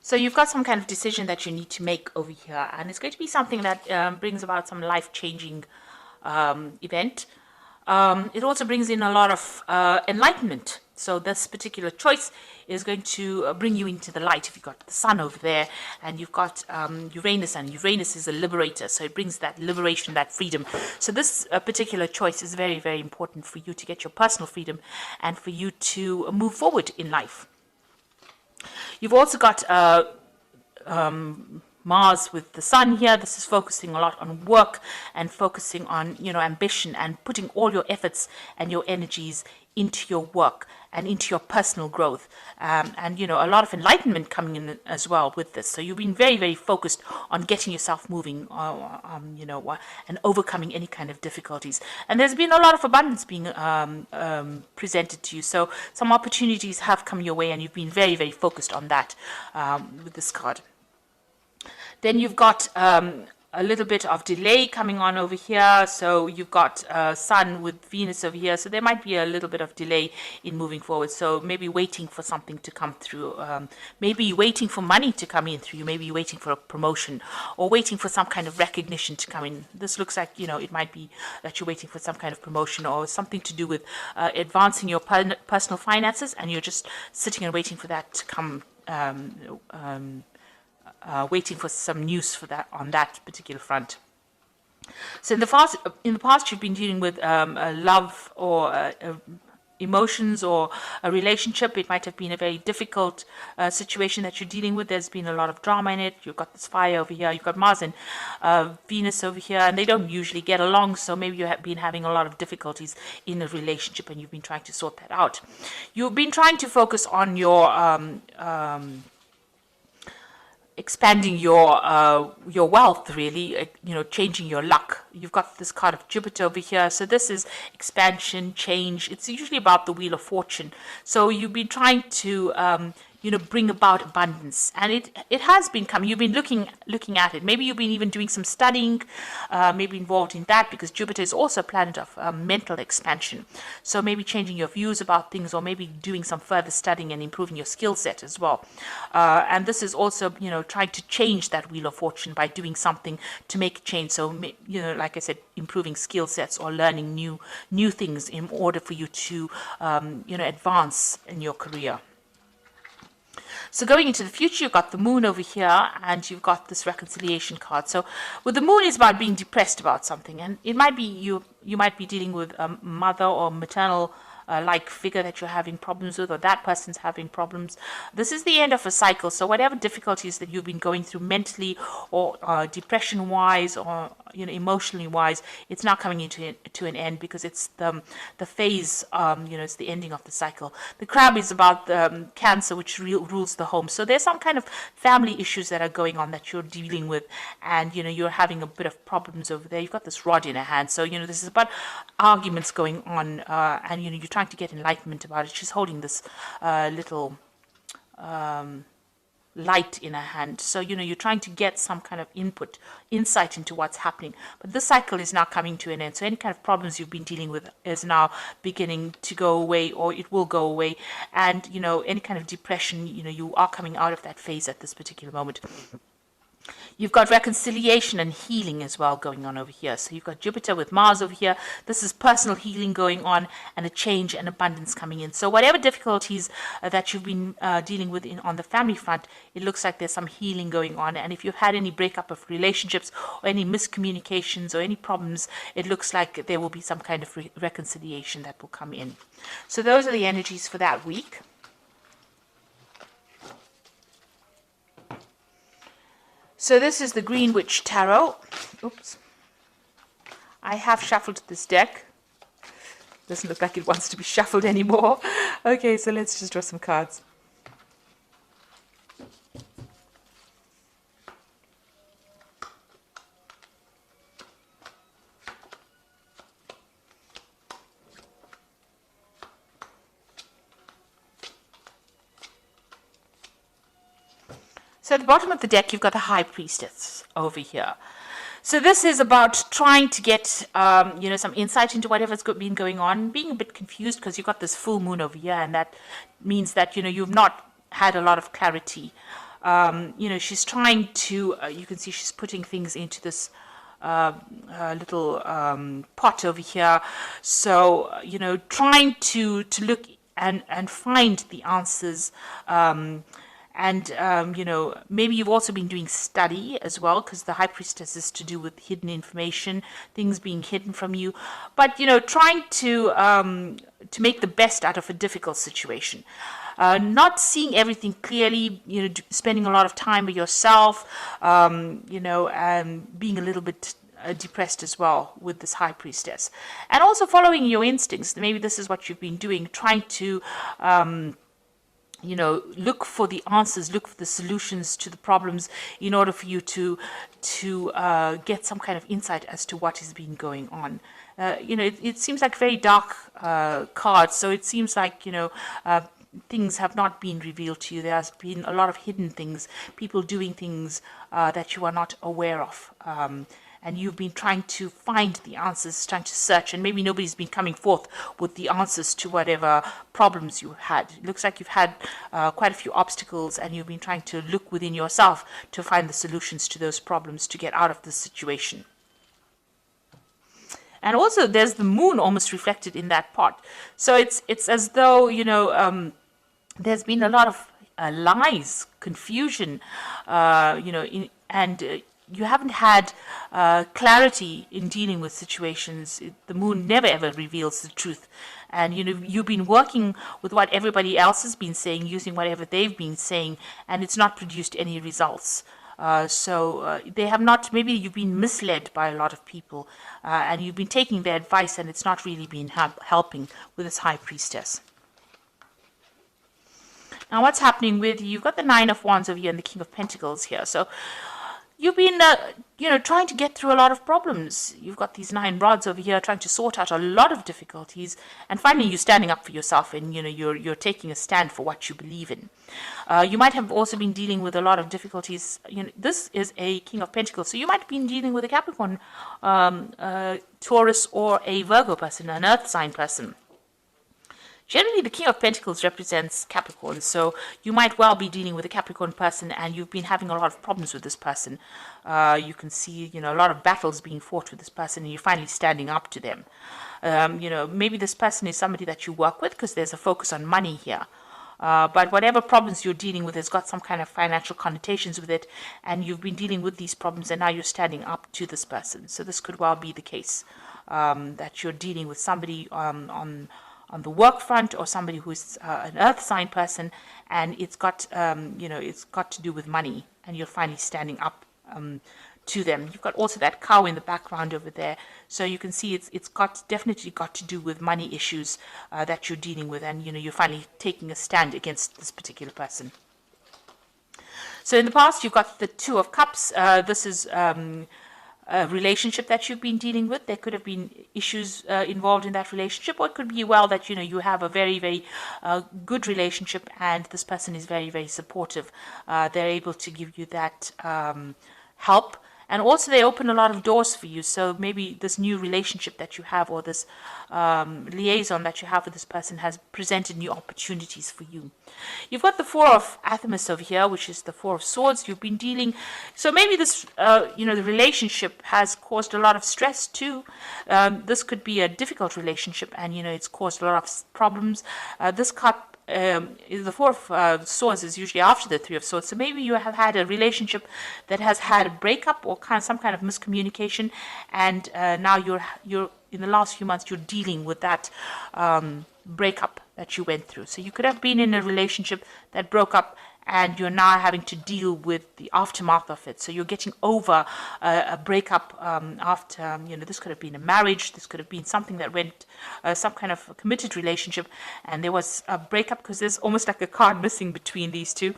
So you've got some kind of decision that you need to make over here, and it's going to be something that brings about some life-changing event. It also brings in a lot of enlightenment. So this particular choice is going to bring you into the light. If you've got the sun over there and you've got Uranus, and Uranus is a liberator, so it brings that liberation, that freedom. So this particular choice is very, very important for you to get your personal freedom and for you to move forward in life. You've also got Mars with the sun here. This is focusing a lot on work and focusing on, ambition and putting all your efforts and your energies into your work and into your personal growth. And, a lot of enlightenment coming in as well with this. So you've been very, very focused on getting yourself moving, and overcoming any kind of difficulties. And there's been a lot of abundance being presented to you. So some opportunities have come your way, and you've been very, very focused on that with this card. Then you've got a little bit of delay coming on over here. So you've got Sun with Venus over here. So there might be a little bit of delay in moving forward. So maybe waiting for something to come through. Maybe waiting for money to come in through you. Maybe waiting for a promotion or waiting for some kind of recognition to come in. This looks like, it might be that you're waiting for some kind of promotion or something to do with advancing your personal finances, and you're just sitting and waiting for that to come. Waiting for some news for that on that particular front. So in the past, you've been dealing with a love or emotions or a relationship. It might have been a very difficult situation that you're dealing with. There's been a lot of drama in it. You've got this fire over here. You've got Mars and Venus over here, and they don't usually get along. So maybe you have been having a lot of difficulties in a relationship, and you've been trying to sort that out. You've been trying to focus on your expanding your wealth, really, changing your luck. You've got this card of Jupiter over here. So this is expansion, change. It's usually about the Wheel of Fortune. So you've been trying to bring about abundance, and it has been coming. You've been looking at it. Maybe you've been even doing some studying, maybe involved in that, because Jupiter is also a planet of mental expansion. So maybe changing your views about things, or maybe doing some further studying and improving your skill set as well. And this is also, trying to change that Wheel of Fortune by doing something to make a change. So, like I said, improving skill sets or learning new things in order for you to, advance in your career. So going into the future, you've got the moon over here, and you've got this reconciliation card. So with the moon, is about being depressed about something, and it might be you might be dealing with a mother or maternal like figure that you're having problems with, or that person's having problems. This is the end of a cycle. So whatever difficulties that you've been going through mentally or depression wise or emotionally wise, it's now coming to an end, because it's the phase, it's the ending of the cycle. The crab is about Cancer, which rules the home. So there's some kind of family issues that are going on that you're dealing with, and you're having a bit of problems over there. You've got this rod in a hand, so this is about arguments going on, and you're trying to get enlightenment about it. She's holding this little light in her hand. So, you're trying to get some kind of insight into what's happening. But this cycle is now coming to an end. So any kind of problems you've been dealing with is now beginning to go away, or it will go away. And, any kind of depression, you are coming out of that phase at this particular moment. You've got reconciliation and healing as well going on over here. So you've got Jupiter with Mars over here. This is personal healing going on, and a change and abundance coming in. So whatever difficulties that you've been dealing with on the family front, it looks like there's some healing going on. And if you've had any breakup of relationships or any miscommunications or any problems, it looks like there will be some kind of reconciliation that will come in. So those are the energies for that week. So this is the Green Witch Tarot. Oops. I have shuffled this deck. Doesn't look like it wants to be shuffled anymore. Okay, so let's just draw some cards. So at the bottom of the deck, you've got the High Priestess over here. So this is about trying to get, some insight into whatever's been going on, being a bit confused because you've got this full moon over here, and that means that, you've not had a lot of clarity she's trying to, you can see she's putting things into this little pot over here. So, trying to look and find the answers. Maybe you've also been doing study as well, because the high priestess is to do with hidden information, things being hidden from you. But, trying to make the best out of a difficult situation. Not seeing everything clearly, spending a lot of time with yourself, and being a little bit depressed as well with this high priestess. And also following your instincts. Maybe this is what you've been doing, trying to look for the answers, look for the solutions to the problems in order for you to get some kind of insight as to what has been going on. It seems like very dark cards, so it seems like, things have not been revealed to you. There has been a lot of hidden things, people doing things that you are not aware of. And you've been trying to find the answers, trying to search, and maybe nobody's been coming forth with the answers to whatever problems you had. It looks like you've had quite a few obstacles, and you've been trying to look within yourself to find the solutions to those problems to get out of this situation. And also there's the moon almost reflected in that pot. So it's as though, there's been a lot of lies, confusion, you haven't had clarity in dealing with situations. The moon never ever reveals the truth. And, you've been working with what everybody else has been saying, using whatever they've been saying, and it's not produced any results. They have not, maybe you've been misled by a lot of people, and you've been taking their advice, and it's not really been helping with this high priestess. Now, what's happening with you? You've got the Nine of Wands over here and the King of Pentacles here. So you've been, trying to get through a lot of problems. You've got these 9 rods over here trying to sort out a lot of difficulties. And finally, you're standing up for yourself, and, you're taking a stand for what you believe in. You might have also been dealing with a lot of difficulties. This is a King of Pentacles. So you might have been dealing with a Capricorn, Taurus, or a Virgo person, an earth sign person. Generally, the King of Pentacles represents Capricorn, so you might well be dealing with a Capricorn person, and you've been having a lot of problems with this person. You can see, a lot of battles being fought with this person, and you're finally standing up to them. Maybe this person is somebody that you work with, because there's a focus on money here. But whatever problems you're dealing with has got some kind of financial connotations with it, and you've been dealing with these problems, and now you're standing up to this person. So this could well be the case, that you're dealing with somebody on the work front, or somebody who's an earth sign person, and it's got it's got to do with money, and you're finally standing up to them. You've got also that cow in the background over there, so you can see it's definitely got to do with money issues that you're dealing with, and you're finally taking a stand against this particular person. So in the past, you've got the Two of Cups. This is a relationship that you've been dealing with. There could have been issues involved in that relationship, or it could be well that you have a very, very good relationship, and this person is very, very supportive. They're able to give you that help, and also they open a lot of doors for you. So maybe this new relationship that you have, or this liaison that you have with this person, has presented new opportunities for you. You've got the Four of Athamas over here, which is the Four of Swords. You've been dealing, so maybe this, the relationship has caused a lot of stress too. This could be a difficult relationship, and it's caused a lot of problems. This cup, the Four of Swords is usually after the Three of Swords. So maybe you have had a relationship that has had a breakup, or some kind of miscommunication, and now you're in the last few months you're dealing with that breakup that you went through. So you could have been in a relationship that broke up, and you're now having to deal with the aftermath of it. So you're getting over a breakup after, this could have been a marriage, this could have been something that went, some kind of a committed relationship, and there was a breakup, because there's almost like a card missing between these two.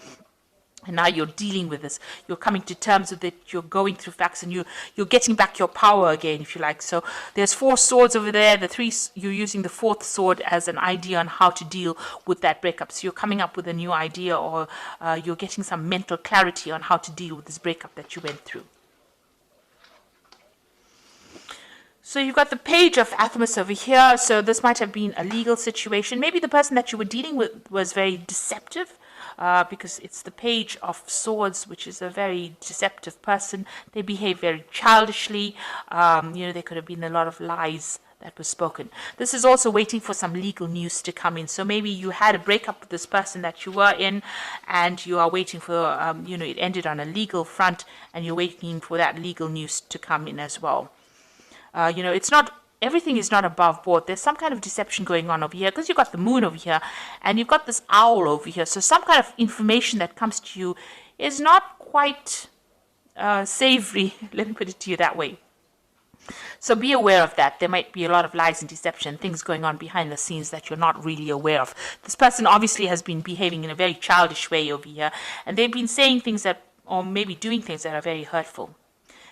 And now you're dealing with this. You're coming to terms with it. You're going through facts, and you're getting back your power again, if you like. So there's 4 swords over there. The 3, you're using the 4th sword as an idea on how to deal with that breakup. So you're coming up with a new idea, or you're getting some mental clarity on how to deal with this breakup that you went through. So you've got the Page of Athamas over here. So this might have been a legal situation. Maybe the person that you were dealing with was very deceptive. because it's the Page of Swords, which is a very deceptive person. They behave very childishly. There could have been a lot of lies that was spoken. This is also waiting for some legal news to come in. So maybe you had a breakup with this person that you were in, and you are waiting for, it ended on a legal front, and you're waiting for that legal news to come in as well. It's not, everything is not above board. There's some kind of deception going on over here, because you've got the moon over here, and you've got this owl over here. So some kind of information that comes to you is not quite savory. Let me put it to you that way. So be aware of that. There might be a lot of lies and deception, things going on behind the scenes that you're not really aware of. This person obviously has been behaving in a very childish way over here, and they've been saying things that, or maybe doing things that are very hurtful.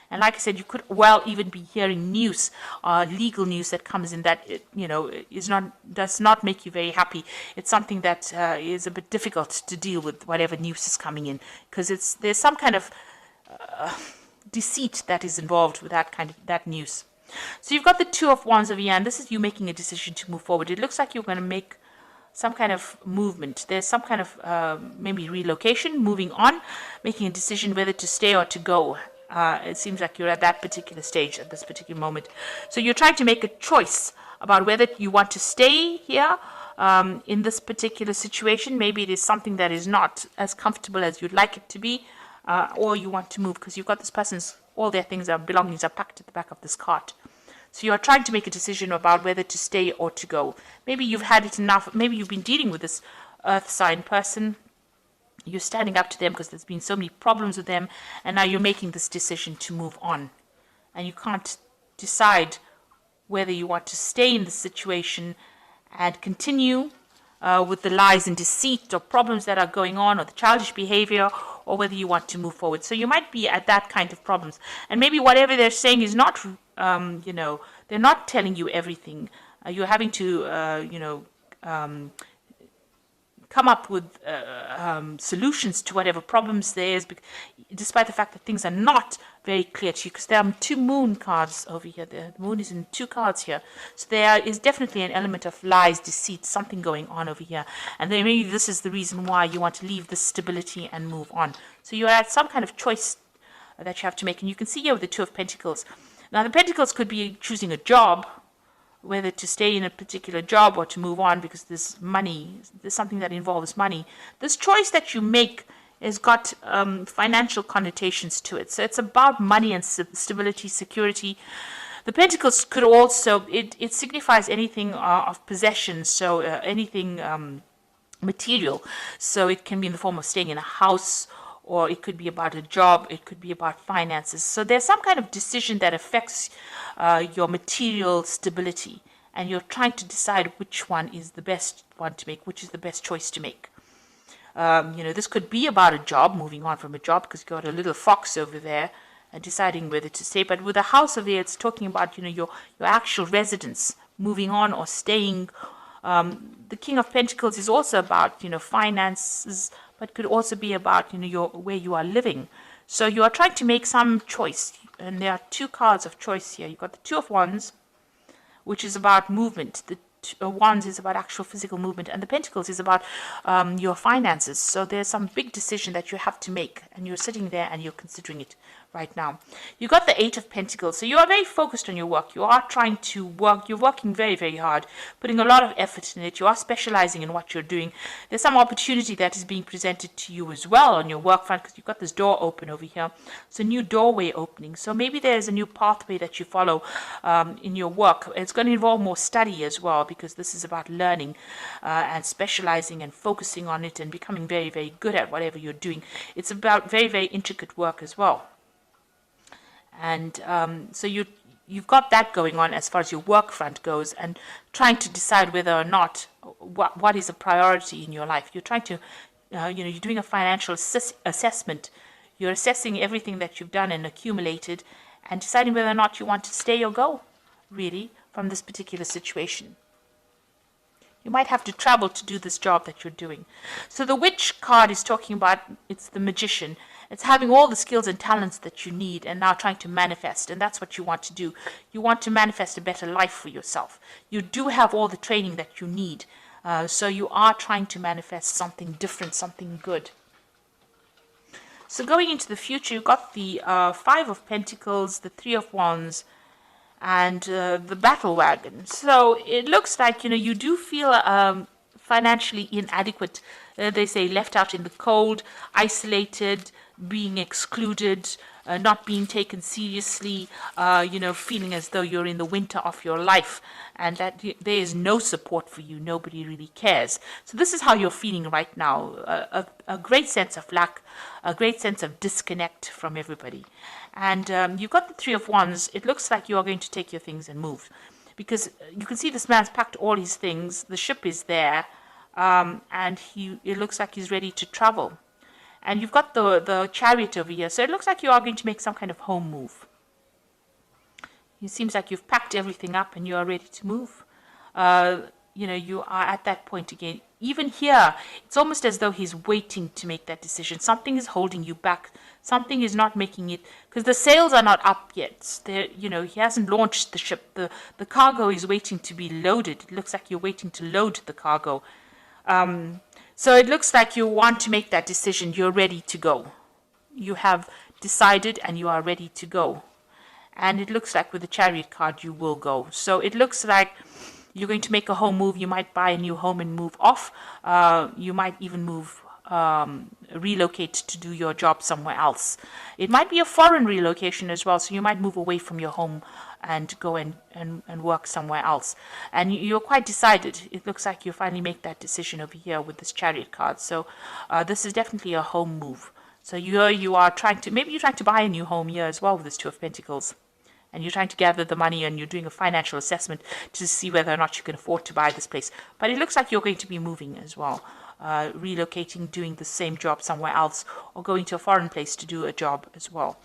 And like I said, you could well even be hearing news, legal news that comes in that, does not make you very happy. It's something that is a bit difficult to deal with, whatever news is coming in, because there's some kind of deceit that is involved with that news. So you've got the Two of Wands over here, and this is you making a decision to move forward. It looks like you're going to make some kind of movement. There's some kind of maybe relocation, moving on, making a decision whether to stay or to go. It seems like you're at that particular stage at this particular moment. So you're trying to make a choice about whether you want to stay here in this particular situation. Maybe it is something that is not as comfortable as you'd like it to be, or you want to move because you've got this person's, all their things, belongings are packed at the back of this cart. So you're trying to make a decision about whether to stay or to go. Maybe you've had it enough. Maybe you've been dealing with this earth sign person. You're standing up to them because there's been so many problems with them, and now you're making this decision to move on. And you can't decide whether you want to stay in the situation and continue with the lies and deceit or problems that are going on, or the childish behavior, or whether you want to move forward. So you might be at that kind of problems. And maybe whatever they're saying is not, they're not telling you everything. You're having to, come up with solutions to whatever problems there is, despite the fact that things are not very clear to you, because there are two moon cards over here. The moon is in two cards here. So there is definitely an element of lies, deceit, something going on over here. And then maybe this is the reason why you want to leave this stability and move on. So you're at some kind of choice that you have to make. And you can see here with the Two of Pentacles. Now the Pentacles could be choosing a job, whether to stay in a particular job or to move on because there's money, there's something that involves money. This choice that you make has got financial connotations to it. So it's about money and stability, security. The Pentacles could also, it signifies anything of possession, so anything material. So it can be in the form of staying in a house, or it could be about a job, it could be about finances. So there's some kind of decision that affects your material stability, and you're trying to decide which one is the best one to make, which is the best choice to make. This could be about a job, moving on from a job, because you've got a little fox over there, and deciding whether to stay. But with a house over there, it's talking about, your actual residence, moving on or staying. The King of Pentacles is also about, finances, but could also be about, where you are living. So you are trying to make some choice, and there are two cards of choice here. You've got the Two of Wands, which is about movement. The Wands is about actual physical movement, and the Pentacles is about your finances. So there's some big decision that you have to make, and you're sitting there and you're considering it right now. You got the Eight of Pentacles, so you are very focused on your work. You are trying to work. You're working very, very hard, putting a lot of effort in it. You are specializing in what you're doing. There's some opportunity that is being presented to you as well on your work front, because you've got this door open over here. It's a new doorway opening. So maybe there's a new pathway that you follow in your work. It's going to involve more study as well, because this is about learning and specializing and focusing on it and becoming very, very good at whatever you're doing. It's about very, very intricate work as well. And so you've got that going on as far as your work front goes, and trying to decide whether or not what is a priority in your life. You're trying to, you're doing a financial assessment. You're assessing everything that you've done and accumulated, and deciding whether or not you want to stay or go, really, from this particular situation. You might have to travel to do this job that you're doing. So the Witch card is talking about, it's the magician. It's having all the skills and talents that you need and now trying to manifest. And that's what you want to do. You want to manifest a better life for yourself. You do have all the training that you need. So you are trying to manifest something different, something good. So going into the future, you've got the Five of Pentacles, the Three of Wands, and the Battle Wagon. So it looks like, you do feel financially inadequate. They say left out in the cold, isolated, being excluded, not being taken seriously, feeling as though you're in the winter of your life and that there is no support for you. Nobody really cares. So this is how you're feeling right now. A great sense of lack, a great sense of disconnect from everybody. And you've got the Three of Wands. It looks like you are going to take your things and move. Because you can see this man's packed all his things. The ship is there. And it looks like he's ready to travel. And you've got the Chariot over here. So it looks like you are going to make some kind of home move. It seems like you've packed everything up and you are ready to move. You are at that point again. Even here, it's almost as though he's waiting to make that decision. Something is holding you back. Something is not making it, because the sails are not up yet. He hasn't launched the ship. The cargo is waiting to be loaded. It looks like you're waiting to load the cargo. So it looks like you want to make that decision. You're ready to go. You have decided and you are ready to go. And it looks like with the Chariot card, you will go. So it looks like you're going to make a home move. You might buy a new home and move off. You might even relocate to do your job somewhere else. It might be a foreign relocation as well. So you might move away from your home and go and work somewhere else. And you're quite decided. It looks like you finally make that decision over here with this Chariot card. So this is definitely a home move. So you are maybe you're trying to buy a new home here as well with this Two of Pentacles. And you're trying to gather the money and you're doing a financial assessment to see whether or not you can afford to buy this place. But it looks like you're going to be moving as well. Relocating, doing the same job somewhere else, or going to a foreign place to do a job as well.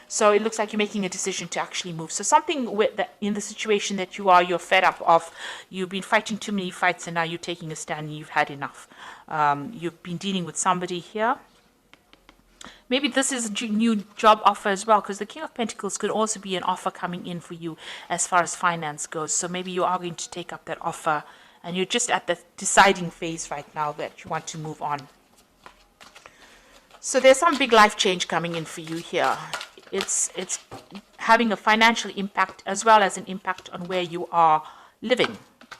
So it looks like you're making a decision to actually move. So something in the situation that you're fed up of. You've been fighting too many fights and now you're taking a stand and you've had enough. You've been dealing with somebody here. Maybe this is a new job offer as well, because the King of Pentacles could also be an offer coming in for you as far as finance goes. So maybe you are going to take up that offer and you're just at the deciding phase right now that you want to move on. So there's some big life change coming in for you here. It's having a financial impact as well as an impact on where you are living.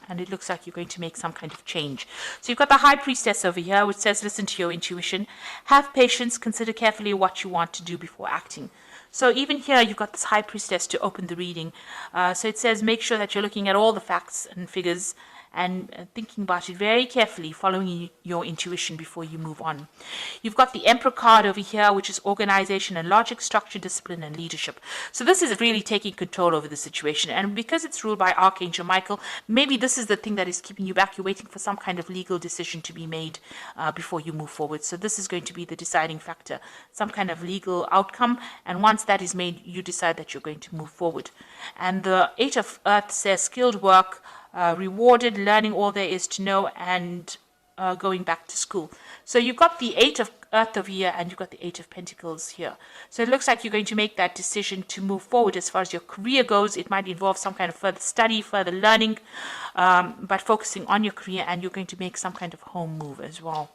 And it looks like you're going to make some kind of change. So you've got the High Priestess over here, which says, listen to your intuition. Have patience. Consider carefully what you want to do before acting. So even here, you've got this High Priestess to open the reading. So it says, make sure that you're looking at all the facts and figures and thinking about it very carefully, following your intuition before you move on. You've got the Emperor card over here, which is organization and logic, structure, discipline, and leadership. So this is really taking control over the situation. And because it's ruled by Archangel Michael, maybe this is the thing that is keeping you back. You're waiting for some kind of legal decision to be made before you move forward. So this is going to be the deciding factor, some kind of legal outcome. And once that is made, you decide that you're going to move forward. And the Eight of Earth says skilled work, rewarded, learning all there is to know, and going back to school. So you've got the Eight of Earth over here and you've got the Eight of Pentacles here. So it looks like you're going to make that decision to move forward as far as your career goes. It might involve some kind of further study, further learning, but focusing on your career, and you're going to make some kind of home move as well.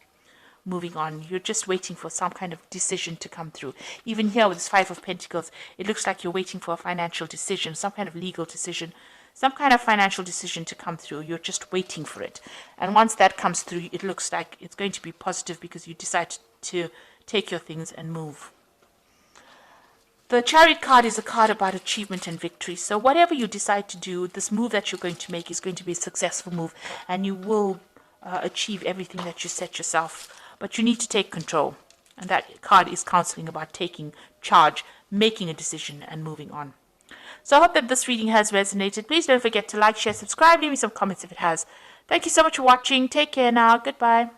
Moving on, you're just waiting for some kind of decision to come through. Even here with this Five of Pentacles, it looks like you're waiting for a financial decision, some kind of legal decision, some kind of financial decision to come through. You're just waiting for it. And once that comes through, it looks like it's going to be positive because you decide to take your things and move. The Chariot card is a card about achievement and victory. So whatever you decide to do, this move that you're going to make is going to be a successful move, and you will achieve everything that you set yourself. But you need to take control. And that card is counseling about taking charge, making a decision, and moving on. So I hope that this reading has resonated. Please don't forget to like, share, subscribe, leave me some comments if it has. Thank you so much for watching. Take care now. Goodbye.